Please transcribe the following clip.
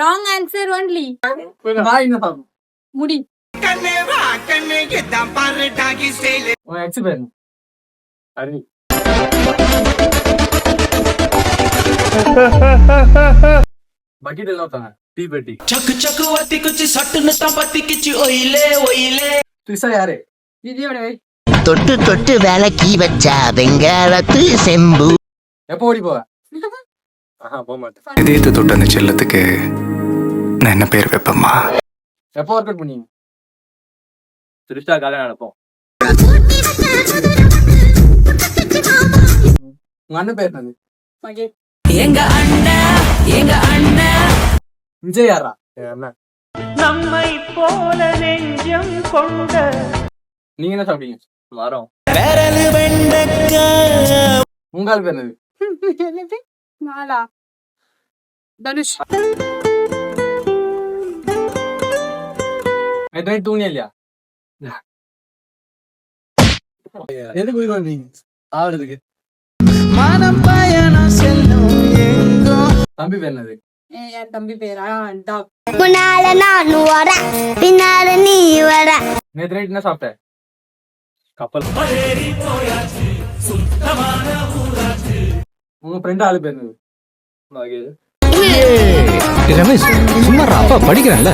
Wrong answer only. நான் என்ன பாப்போம் முடி. உன் எக்ஸ் பேர் அருணி. பக்கெட் எல்லாம் ஊத்தாங்க டீ பெட்டி. சக்கு சக்கு வத்தி குச்சி சட்டுன்னு தான் பத்தி கிச்சி ஒயிலே ஒயிலே. த்ரிஷா யாரு? விஜயோட வை. தொட்டு தொட்டு விளக்கி வச்சா வெங்காலத்து செம்பு. எப்போ ஓடி போவ? போக மாட்டேன். இதயத்தை தொட்ட அந்த செல்லத்துக்கு நான் என்ன பேர் வைப்பேம்மா? எப்போ ஒர்க் அவுட் பண்ணீங்க? த்ரிஷா கல்யாணம் நடப்போம். உங்க அண்ணன் பேர் என்னது? மகேஷ். எங்க அண்ணன் விஜய் யாரா? அண்ணன். நம்மை போல நெஞ்சம் கொண்ட நீங்க என்ன சாப்பிட்டீங்க? மரம். விரலு வெண்டக்கா. உங்க ஆள் பேர் என்னது? நாலா தனுஷ். நைட் தூங்கியா இல்லையா? எதுக்கு போய் வந்தீங்க? ஆவறதுக்கு. மனம் பயணம் செல்லும் எங்கோ. தம்பி பேர் என்னது? என் தம்பி பேரா டாக். முன்னால நான் வரேன் பின்னால நீ வர. நேற்று நைட் என்ன சாப்பிட்ட? கப்பல். உங்க ஃப்ரெண்ட் ஆளு பேர் என்னது? ரமேஷ் சும்மா அப்பா படிக்கிறேன்ல.